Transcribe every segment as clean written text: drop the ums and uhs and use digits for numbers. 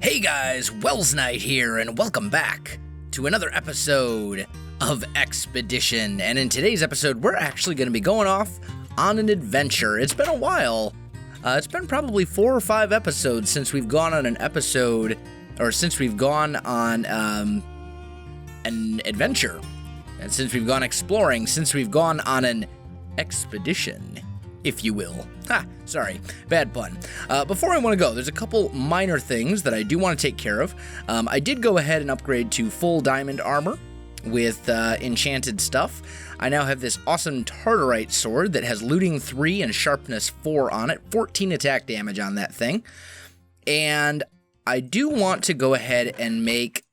Hey guys, Welsknight here, and welcome back to another episode of Expedition. And in today's episode, we're actually going to be going off on an adventure. It's been a while. It's been probably 4 or 5 episodes since we've gone on an episode, or since we've gone on an adventure. And since we've gone exploring, since we've gone on an expedition, if you will. Sorry, bad pun. Before I want to go, there's a couple minor things that I do want to take care of. I did go ahead and upgrade to full diamond armor with enchanted stuff. I now have this awesome Tartarite sword that has looting 3 and sharpness 4 on it, 14 attack damage on that thing. And I do want to go ahead and make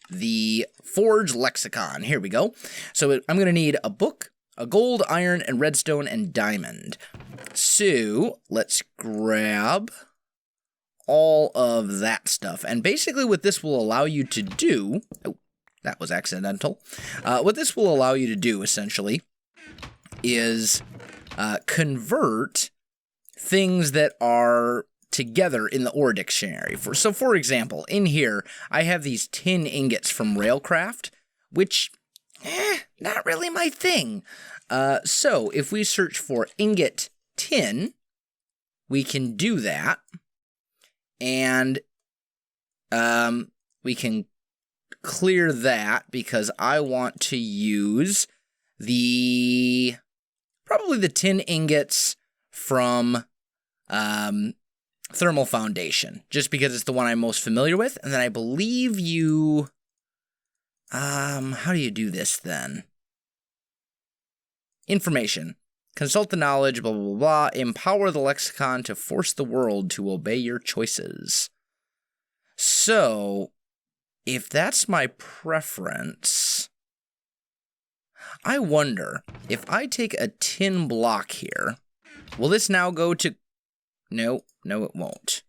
the Forge Lexicon. Here we go. So I'm going to need a book, a gold, iron, and redstone, and diamond. So let's grab all of that stuff. And basically what this will allow you to do... Oh, that was accidental. What this will allow you to do, essentially, is convert things that are together in the ore dictionary. So, for example, in here, I have these tin ingots from Railcraft, which... not really my thing. So if we search for ingot tin, we can do that. And we can clear that because I want to use probably the tin ingots from Thermal Foundation, just because it's the one I'm most familiar with. And then I believe you... how do you do this then? Information. Consult the knowledge, blah, blah, blah, blah. Empower the lexicon to force the world to obey your choices. So, if that's my preference, I wonder, if I take a tin block here, will this now go to... No, it won't.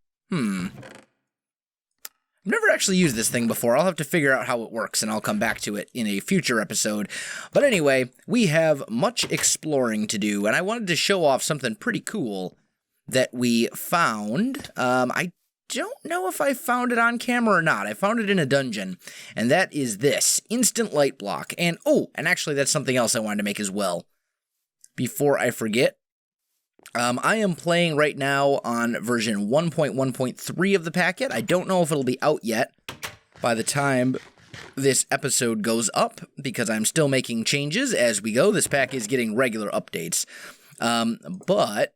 I've never actually used this thing before. I'll have to figure out how it works, and I'll come back to it in a future episode. But anyway, we have much exploring to do, and I wanted to show off something pretty cool that we found. I don't know if I found it on camera or not. I found it in a dungeon, and that is this, instant light block. And, and actually that's something else I wanted to make as well. Before I forget, I am playing right now on version 1.1.3 of the packet. I don't know if it'll be out yet by the time this episode goes up, because I'm still making changes as we go. This pack is getting regular updates. But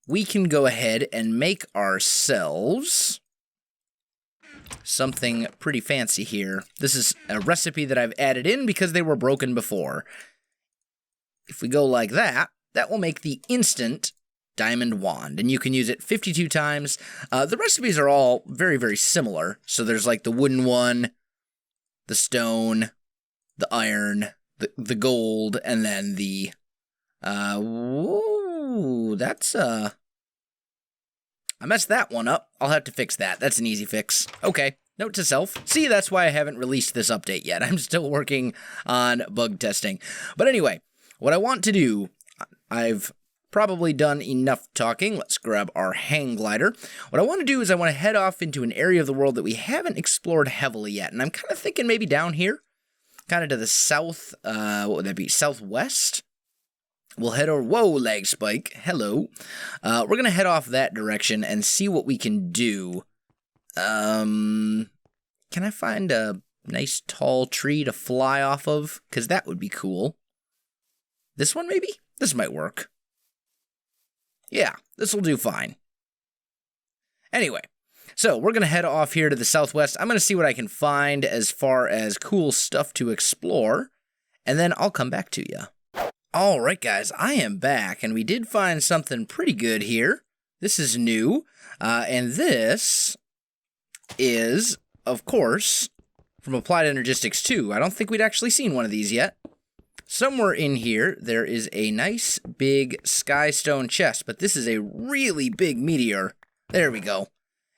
we can go ahead and make ourselves something pretty fancy here. This is a recipe that I've added in because they were broken before. If we go like that, that will make the instant diamond wand, and you can use it 52 times. The recipes are all very, very similar. So there's like the wooden one, the stone, the iron, the gold, and then the... that's... I messed that one up. I'll have to fix that. That's an easy fix. Okay. Note to self. See, that's why I haven't released this update yet. I'm still working on bug testing. But anyway, what I want to do... I've probably done enough talking. Let's grab our hang glider. What I want to do is I want to head off into an area of the world that we haven't explored heavily yet. And I'm kind of thinking maybe down here, kind of to the south, what would that be, southwest? We'll head over, whoa, lag spike, hello. We're going to head off that direction and see what we can do. Can I find a nice tall tree to fly off of? Because that would be cool. This one maybe? This might work. Yeah, this will do fine. Anyway, so we're going to head off here to the southwest. I'm going to see what I can find as far as cool stuff to explore, and then I'll come back to you. Alright guys, I am back, and we did find something pretty good here. This is new, and this is, of course, from Applied Energistics 2. I don't think we'd actually seen one of these yet. Somewhere in here, there is a nice big skystone chest, but this is a really big meteor. There we go.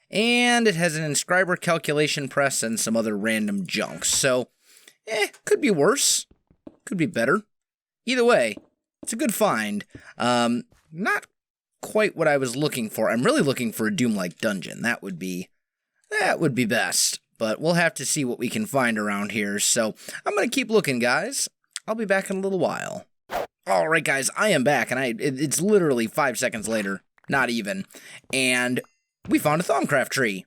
And it has an inscriber calculation press and some other random junk. So, could be worse. Could be better. Either way, it's a good find. Not quite what I was looking for. I'm really looking for a Doom-like dungeon. That would be best. But we'll have to see what we can find around here. So I'm going to keep looking, guys. I'll be back in a little while. All right, guys, I am back, and it's literally 5 seconds later. Not even. And we found a Thaumcraft tree.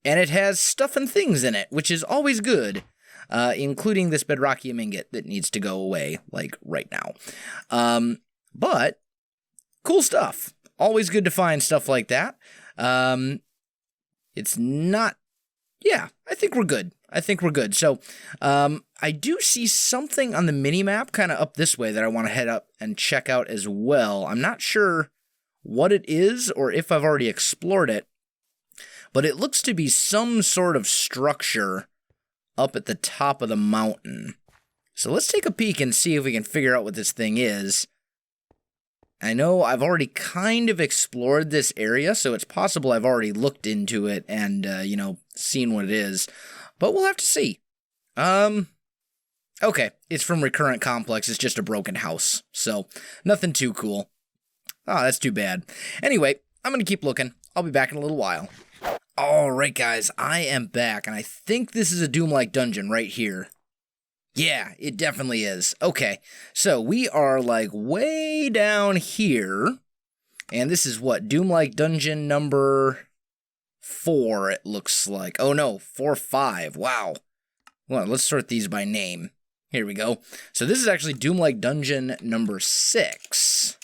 And it has stuff and things in it, which is always good. Including this bedrockium ingot that needs to go away, like, right now. But, cool stuff. Always good to find stuff like that. It's not... Yeah, I think we're good. So, I do see something on the mini-map kind of up this way that I want to head up and check out as well. I'm not sure what it is or if I've already explored it, but it looks to be some sort of structure up at the top of the mountain. So let's take a peek and see if we can figure out what this thing is. I know I've already kind of explored this area, so it's possible I've already looked into it and, seen what it is. But we'll have to see. Okay, it's from Recurrent Complex. It's just a broken house, so nothing too cool. Oh, that's too bad. Anyway, I'm going to keep looking. I'll be back in a little while. Alright, guys, I am back, and I think this is a Doom-like dungeon right here. Yeah, it definitely is. Okay, so we are, like, way down here, and this is what, Doom-like dungeon number 4, it looks like. Oh, no, 4, 5, wow. Well, let's sort these by name. Here we go. So this is actually Doom-like dungeon number 6.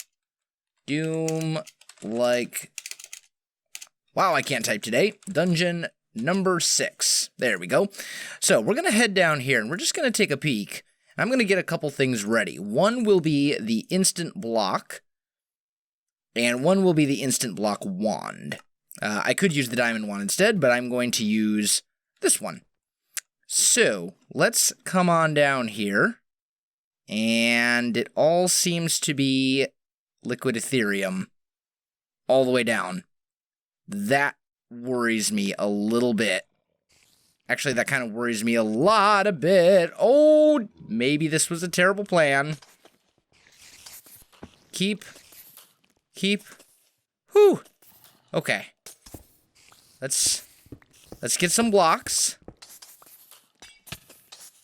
Doom-like... Wow, I can't type today. Dungeon number 6. There we go. So we're going to head down here, and we're just going to take a peek. I'm going to get a couple things ready. One will be the instant block, and one will be the instant block wand. I could use the diamond wand instead, but I'm going to use this one. So let's come on down here, and it all seems to be liquid Ethereum all the way down. That worries me a little bit. Actually, that kind of worries me a lot a bit. Oh, maybe this was a terrible plan. Keep. Whew. Okay. Let's get some blocks.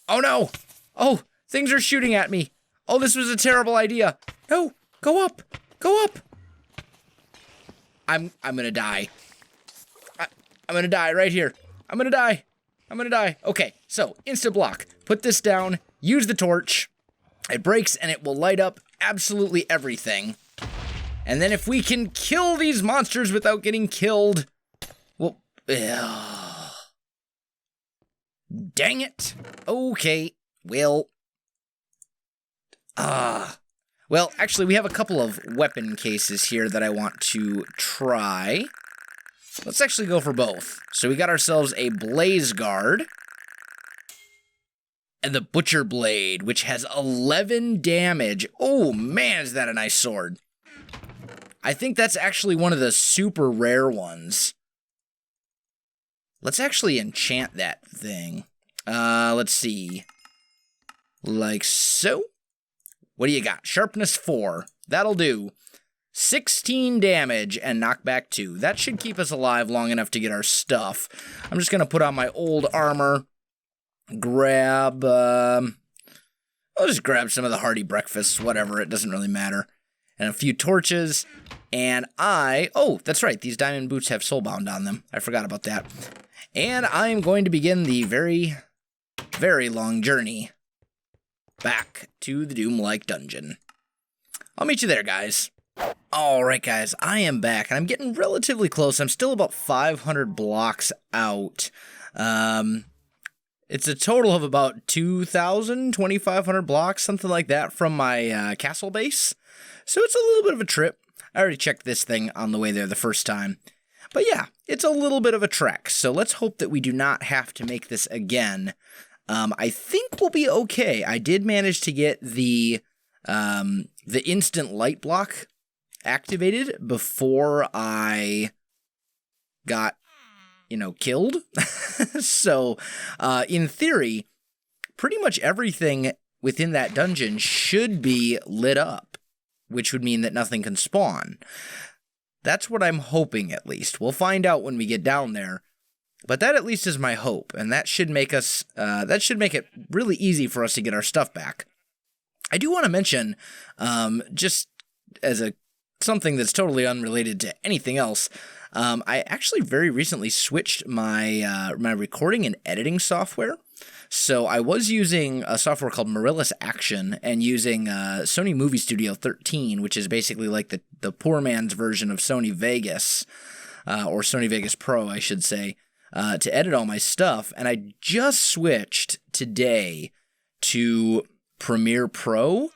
Oh no! Oh, things are shooting at me. Oh, this was a terrible idea. No, go up. Go up. I'm gonna die. I'm gonna die right here. I'm gonna die. Okay, so, instant block. Put this down, use the torch. It breaks and it will light up absolutely everything. And then if we can kill these monsters without getting killed, well, dang it. Okay, well, well, actually, we have a couple of weapon cases here that I want to try. Let's actually go for both. So we got ourselves a Blaze Guard and the Butcher Blade, which has 11 damage. Oh, man, is that a nice sword. I think that's actually one of the super rare ones. Let's actually enchant that thing. Let's see. Like so. What do you got? Sharpness 4. That'll do. 16 damage and knockback 2. That should keep us alive long enough to get our stuff. I'm just going to put on my old armor. Grab, I'll just grab some of the hearty breakfasts, whatever, it doesn't really matter. And a few torches. And oh, that's right, these diamond boots have soulbound on them. I forgot about that. And I am going to begin the very, very long journey back to the Doom-like dungeon. I'll meet you there, guys. Alright, guys, I am back, and I'm getting relatively close. I'm still about 500 blocks out. It's a total of about 2,000, 2,500 blocks, something like that, from my castle base. So it's a little bit of a trip. I already checked this thing on the way there the first time. But yeah, it's a little bit of a trek, so let's hope that we do not have to make this again. I think we'll be okay. I did manage to get the instant light block activated before I got, killed. So, in theory, pretty much everything within that dungeon should be lit up, which would mean that nothing can spawn. That's what I'm hoping, at least. We'll find out when we get down there. But that at least is my hope, and that should make us, that should make it really easy for us to get our stuff back. I do want to mention, just as something that's totally unrelated to anything else, I actually very recently switched my my recording and editing software. So I was using a software called Marillus Action and using Sony Movie Studio 13, which is basically like the poor man's version of Sony Vegas, or Sony Vegas Pro, I should say, to edit all my stuff. And I just switched today to Premiere Pro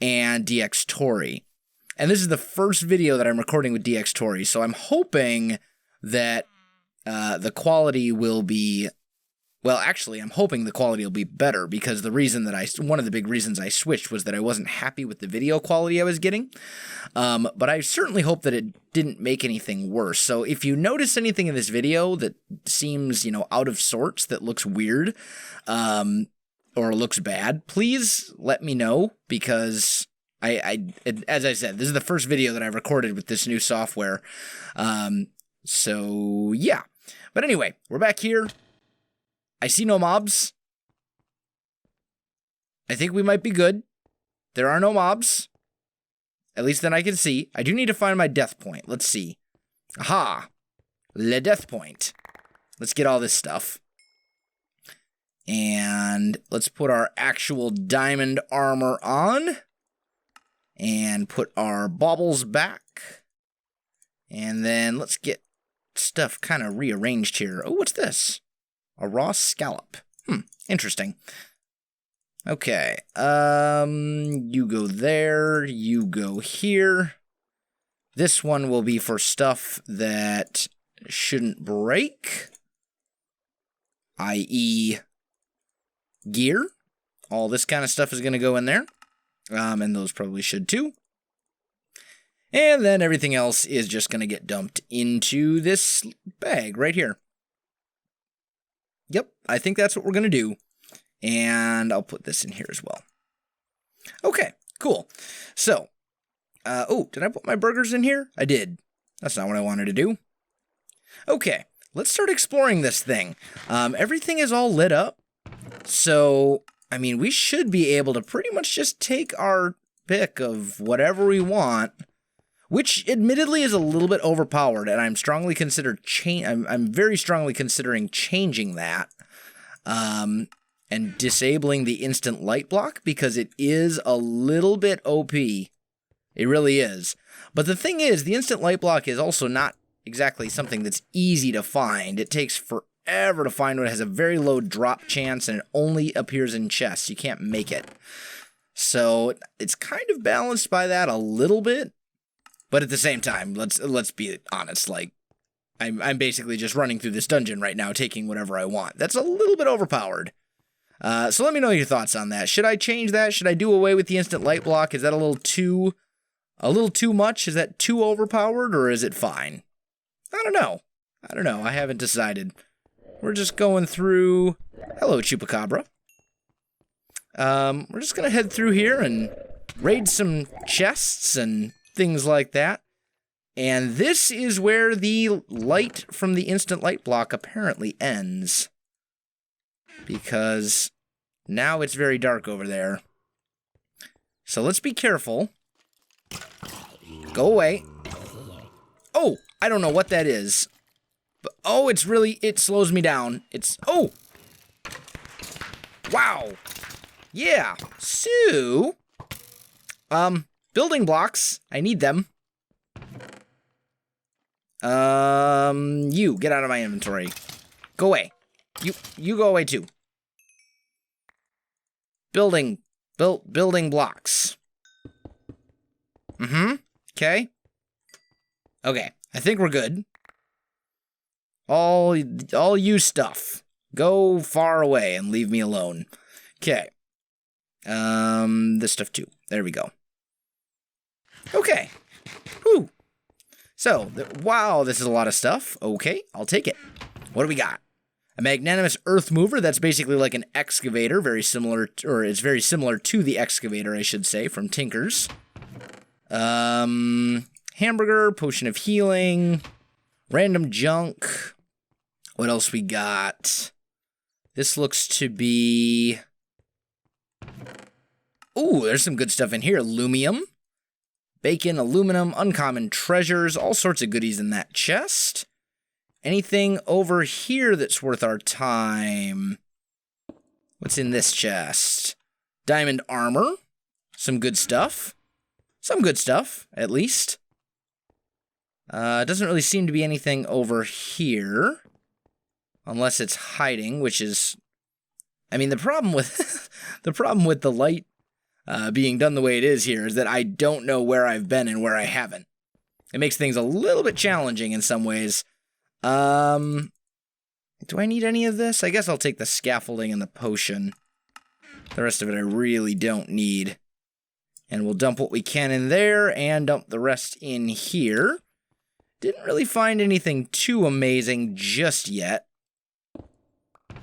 and DxTory. And this is the first video that I'm recording with DxTory, so I'm hoping that the quality will be... Well, actually, I'm hoping the quality will be better, because one of the big reasons I switched was that I wasn't happy with the video quality I was getting. But I certainly hope that it didn't make anything worse. So if you notice anything in this video that seems, out of sorts, that looks weird, or looks bad, please let me know, because as I said, this is the first video that I've recorded with this new software. So yeah. But anyway, we're back here. I see no mobs. I think we might be good. There are no mobs. At least then I can see. I do need to find my death point. Let's see. Aha! Le death point. Let's get all this stuff. And let's put our actual diamond armor on. And put our baubles back. And then let's get stuff kind of rearranged here. Oh, what's this? A raw scallop. Interesting. Okay. You go there. You go here. This one will be for stuff that shouldn't break. I.e. gear. All this kind of stuff is going to go in there. And those probably should too. And then everything else is just going to get dumped into this bag right here. Yep, I think that's what we're going to do. And I'll put this in here as well. Okay, cool. So, oh, did I put my burgers in here? I did. That's not what I wanted to do. Okay, let's start exploring this thing. Everything is all lit up. So, I mean, we should be able to pretty much just take our pick of whatever we want, which admittedly is a little bit overpowered, and I'm very strongly considering changing that, and disabling the instant light block, because it is a little bit OP. It really is. But the thing is, the instant light block is also not exactly something that's easy to find. It takes forever to find one. It has a very low drop chance, and it only appears in chests. You can't make it. So it's kind of balanced by that a little bit. But at the same time, let's be honest, like, I'm basically just running through this dungeon right now, taking whatever I want. That's a little bit overpowered. So let me know your thoughts on that. Should I change that? Should I do away with the instant light block? Is that a little too much? Is that too overpowered, or is it fine? I don't know. I haven't decided. We're just going through... Hello, Chupacabra. We're just gonna head through here and raid some chests and things like that. And this is where the light from the instant light block apparently ends. Because now it's very dark over there. So let's be careful. Go away. Oh, I don't know what that is. But, oh, it slows me down. Oh! Wow. Yeah. So, building blocks. I need them. You, get out of my inventory. Go away. You go away too. Building blocks. Okay. Okay, I think we're good. All you stuff. Go far away and leave me alone. Okay. This stuff too. There we go. Okay. Whew. So, wow, this is a lot of stuff. Okay, I'll take it. What do we got? A magnanimous earth mover. That's basically like an excavator, it's very similar to the excavator, I should say, from Tinker's. hamburger, potion of healing, random junk. What else we got? This looks to be... Ooh, there's some good stuff in here. Lumium, bacon, aluminum, uncommon treasures, all sorts of goodies in that chest. Anything over here that's worth our time? What's in this chest? Diamond armor, some good stuff. Some good stuff, at least. Doesn't really seem to be anything over here. Unless it's hiding, which is... I mean, the problem with the light being done the way it is here is that I don't know where I've been and where I haven't. It makes things a little bit challenging in some ways. Do I need any of this? I guess I'll take the scaffolding and the potion. The rest of it I really don't need. And we'll dump what we can in there and dump the rest in here. Didn't really find anything too amazing just yet.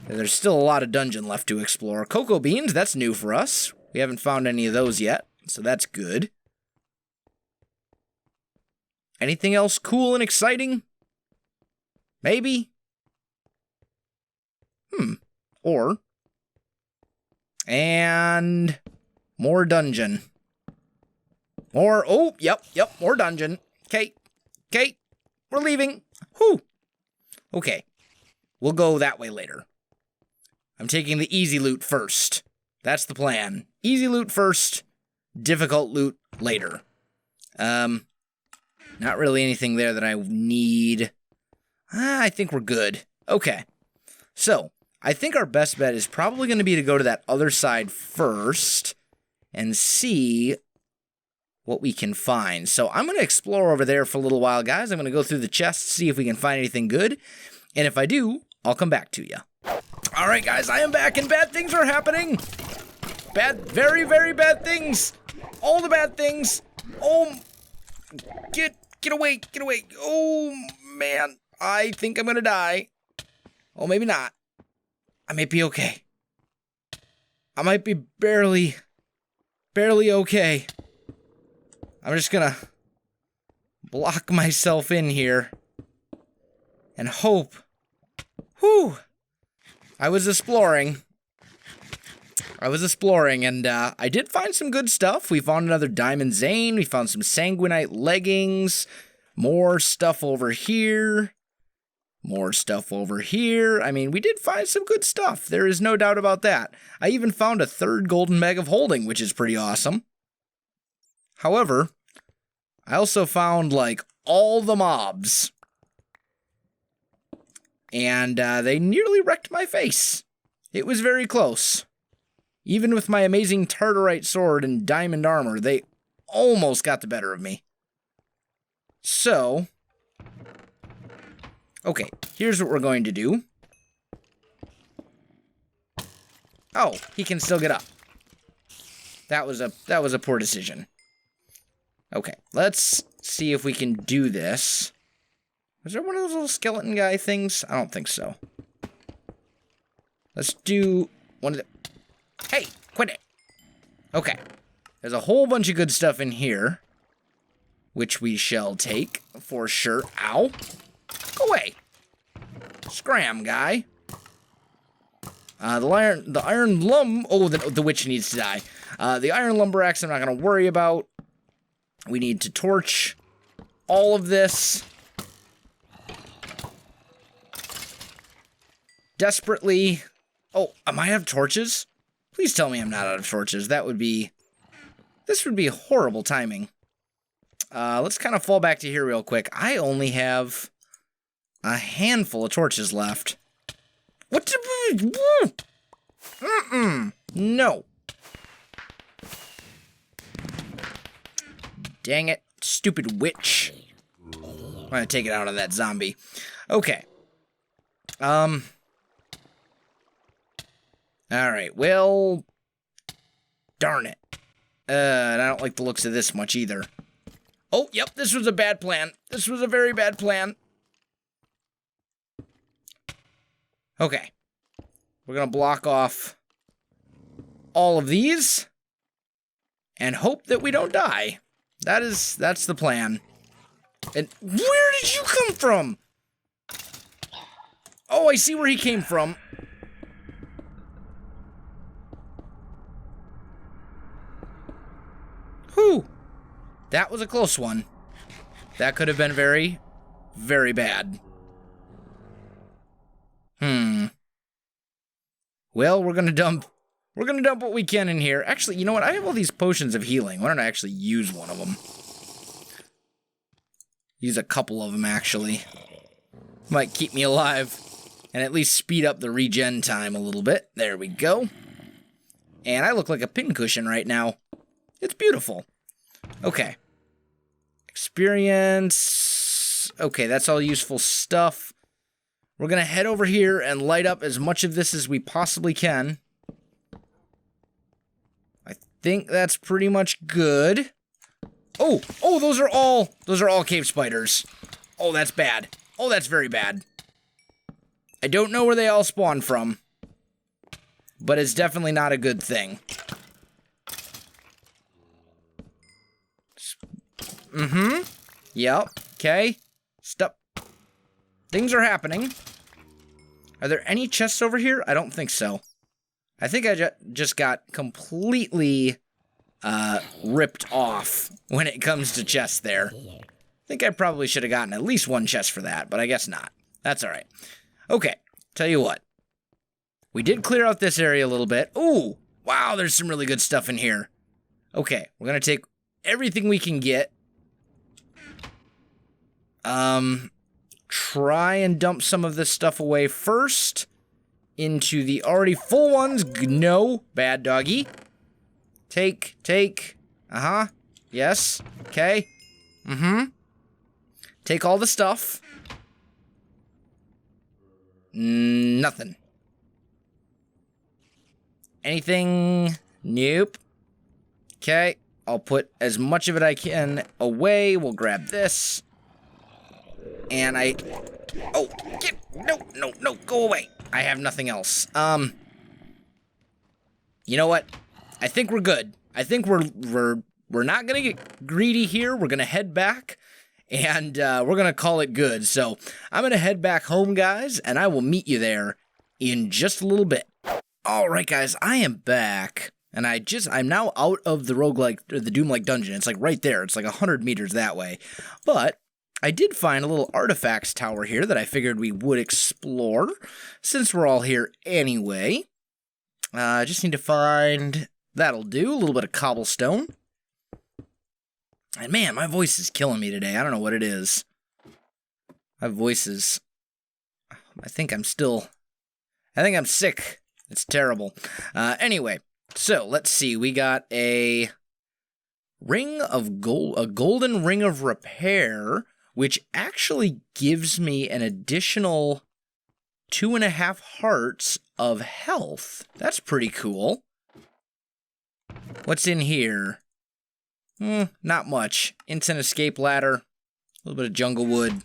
There's still a lot of dungeon left to explore. Cocoa beans, that's new for us. We haven't found any of those yet, so that's good. Anything else cool and exciting? Maybe? Or... And... more dungeon. More... Oh, yep, more dungeon. Okay, we're leaving. Whew. Okay, we'll go that way later. I'm taking the easy loot first. That's the plan. Easy loot first, difficult loot later. Not really anything there that I need. I think we're good. Okay. So, I think our best bet is probably going to be to go to that other side first and see what we can find. So, I'm going to explore over there for a little while, guys. I'm going to go through the chests, see if we can find anything good. And if I do, I'll come back to you. All right, guys, I am back, and bad things are happening. Very, very bad things. All the bad things. Oh, get away. Oh, man, I think I'm gonna die. Oh, maybe not. I might be okay. I might be barely okay. I'm just gonna block myself in here and hope. Whew. I was exploring, and I did find some good stuff. We found another Diamond Zane. We found some Sanguinite leggings. More stuff over here. I mean, we did find some good stuff. There is no doubt about that. I even found a third golden bag of holding, which is pretty awesome. However, I also found, like, all the mobs. And they nearly wrecked my face. It was very close. Even with my amazing Tartarite sword and diamond armor, they almost got the better of me. So, okay, here's what we're going to do. Oh, he can still get up. That was a poor decision. Okay, let's see if we can do this. Was there one of those little skeleton guy things? I don't think so. Let's do one of the... Hey, quit it. Okay. There's a whole bunch of good stuff in here, which we shall take for sure. Ow. Go away. Scram, guy. The iron lum... Oh, the witch needs to die. The iron lumber axe I'm not going to worry about. We need to torch all of this. Desperately. Oh, am I out of torches? Please tell me I'm not out of torches. This would be horrible timing. Let's kind of fall back to here real quick. I only have a handful of torches left. What? No. Dang it. Stupid witch. I'm gonna take it out on that zombie. Okay. Alright, well... Darn it. And I don't like the looks of this much either. Oh, yep, this was a bad plan. This was a very bad plan. Okay. We're gonna block off all of these and hope that we don't die. That's the plan. And where did you come from? Oh, I see where he came from. Whew. That was a close one. That could have been very, very bad. Well, we're gonna dump what we can in here. Actually, you know what? I have all these potions of healing. Why don't I actually use one of them? Use a couple of them, actually. Might keep me alive. And at least speed up the regen time a little bit. There we go. And I look like a pincushion right now. It's beautiful. Okay. Experience. Okay, that's all useful stuff. We're going to head over here and light up as much of this as we possibly can. I think that's pretty much good. Oh, those are all cave spiders. Oh, that's bad. Oh, that's very bad. I don't know where they all spawn from, but it's definitely not a good thing. Yep. Okay. Stop. Things are happening. Are there any chests over here? I don't think so. I think I just got completely ripped off when it comes to chests there. I think I probably should have gotten at least one chest for that, but I guess not. That's all right. Okay, tell you what. We did clear out this area a little bit. Ooh, wow, there's some really good stuff in here. Okay, we're going to take everything we can get. Try and dump some of this stuff away first into the already full ones. No, bad doggy. Take. Yes. Okay. Take all the stuff. Nothing. Anything? Nope. Okay. I'll put as much of it I can away. We'll grab this. And oh, no, go away. I have nothing else. You know what? I think we're good. I think we're not gonna get greedy here. We're gonna head back, and we're gonna call it good. So I'm gonna head back home, guys, and I will meet you there in just a little bit. All right, guys, I am back, and I'm now out of the roguelike, or the Doom-like dungeon. It's like right there. It's like 100 meters that way, but I did find a little artifacts tower here that I figured we would explore, since we're all here anyway. I just need to find, that'll do, a little bit of cobblestone. And man, my voice is killing me today. I don't know what it is. My voice is, I think I'm sick. It's terrible. Anyway, so let's see. We got a ring of gold, a golden ring of repair, which actually gives me an additional 2.5 hearts of health. That's pretty cool. What's in here? Not much. Instant escape ladder, a little bit of jungle wood.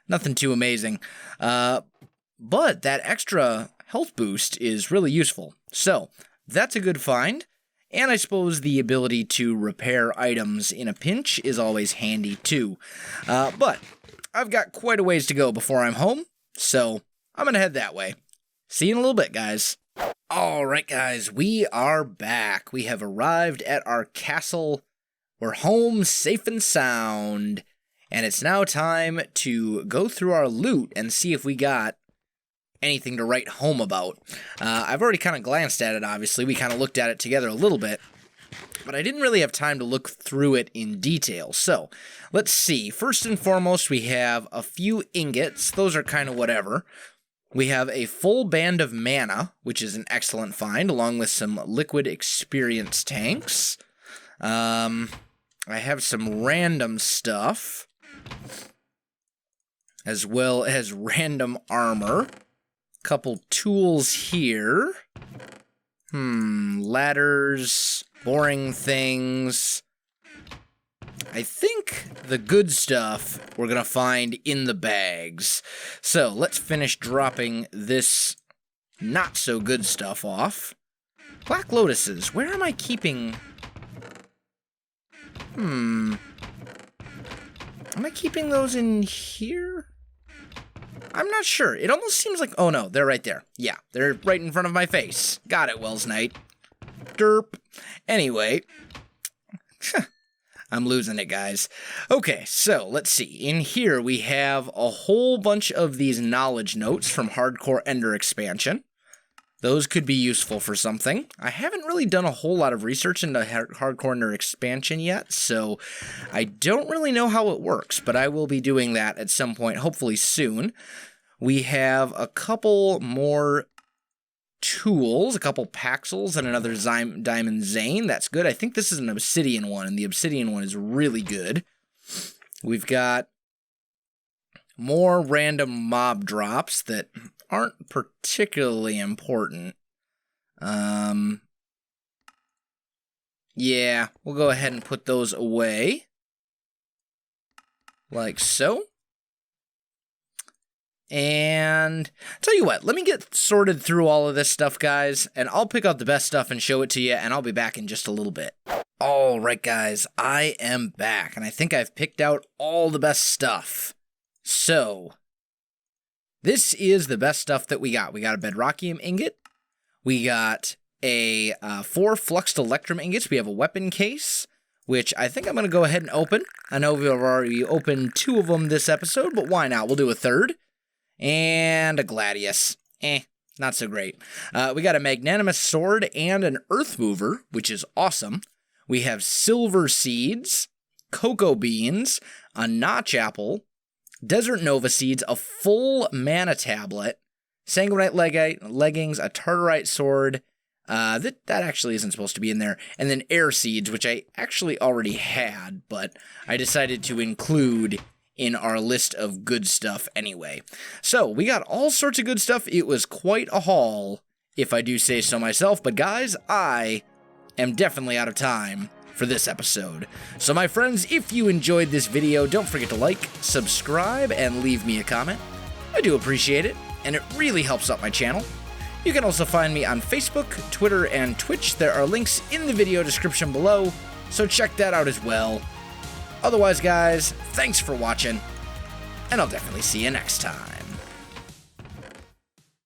Nothing too amazing. But that extra health boost is really useful. So, that's a good find. And I suppose the ability to repair items in a pinch is always handy too. But I've got quite a ways to go before I'm home, so I'm going to head that way. See you in a little bit, guys. All right, guys, we are back. We have arrived at our castle. We're home safe and sound. And it's now time to go through our loot and see if we got anything to write home about. I've already kind of glanced at it, obviously. We kind of looked at it together a little bit, but I didn't really have time to look through it in detail. So, let's see. First and foremost, we have a few ingots. Those are kind of whatever. We have a full band of mana, which is an excellent find, along with some liquid experience tanks. I have some random stuff, as well as random armor. Couple tools here. Ladders, boring things. I think the good stuff we're gonna find in the bags. So let's finish dropping this not so good stuff off. Black lotuses, where am I keeping? I Am I keeping those in here? I'm not sure. It almost seems like... Oh, no, they're right there. Yeah, they're right in front of my face. Got it, Welsknight. Derp. Anyway. I'm losing it, guys. Okay, so let's see. In here, we have a whole bunch of these knowledge notes from Hardcore Ender expansion. Those could be useful for something. I haven't really done a whole lot of research into Hardcore Ender expansion yet, so I don't really know how it works, but I will be doing that at some point, hopefully soon. We have a couple more tools, a couple Paxels, and another Diamond Zane. That's good. I think this is an Obsidian one, and the Obsidian one is really good. We've got more random mob drops that aren't particularly important. Yeah, we'll go ahead and put those away. Like so. And tell you what, let me get sorted through all of this stuff, guys, and I'll pick out the best stuff and show it to you, and I'll be back in just a little bit. All right, guys, I am back, and I think I've picked out all the best stuff. So, this is the best stuff that we got. We got a Bedrockium ingot. We got a 4 Fluxed Electrum ingots. We have a weapon case, which I think I'm going to go ahead and open. I know we've already opened 2 of them this episode, but why not? We'll do a third. And a Gladius. Not so great. We got a Magnanimous Sword and an Earth Mover, which is awesome. We have Silver Seeds, Cocoa Beans, a Notch Apple, Desert Nova Seeds, a full Mana Tablet, Sanguinite Leggings, a Tartarite Sword. That actually isn't supposed to be in there. And then Air Seeds, which I actually already had, but I decided to include in our list of good stuff anyway. So, we got all sorts of good stuff. It was quite a haul, if I do say so myself. But guys, I am definitely out of time for this episode. So my friends, if you enjoyed this video, don't forget to like, subscribe, and leave me a comment. I do appreciate it, and it really helps out my channel. You can also find me on Facebook, Twitter, and Twitch. There are links in the video description below, so check that out as well. Otherwise, guys, thanks for watching, and I'll definitely see you next time.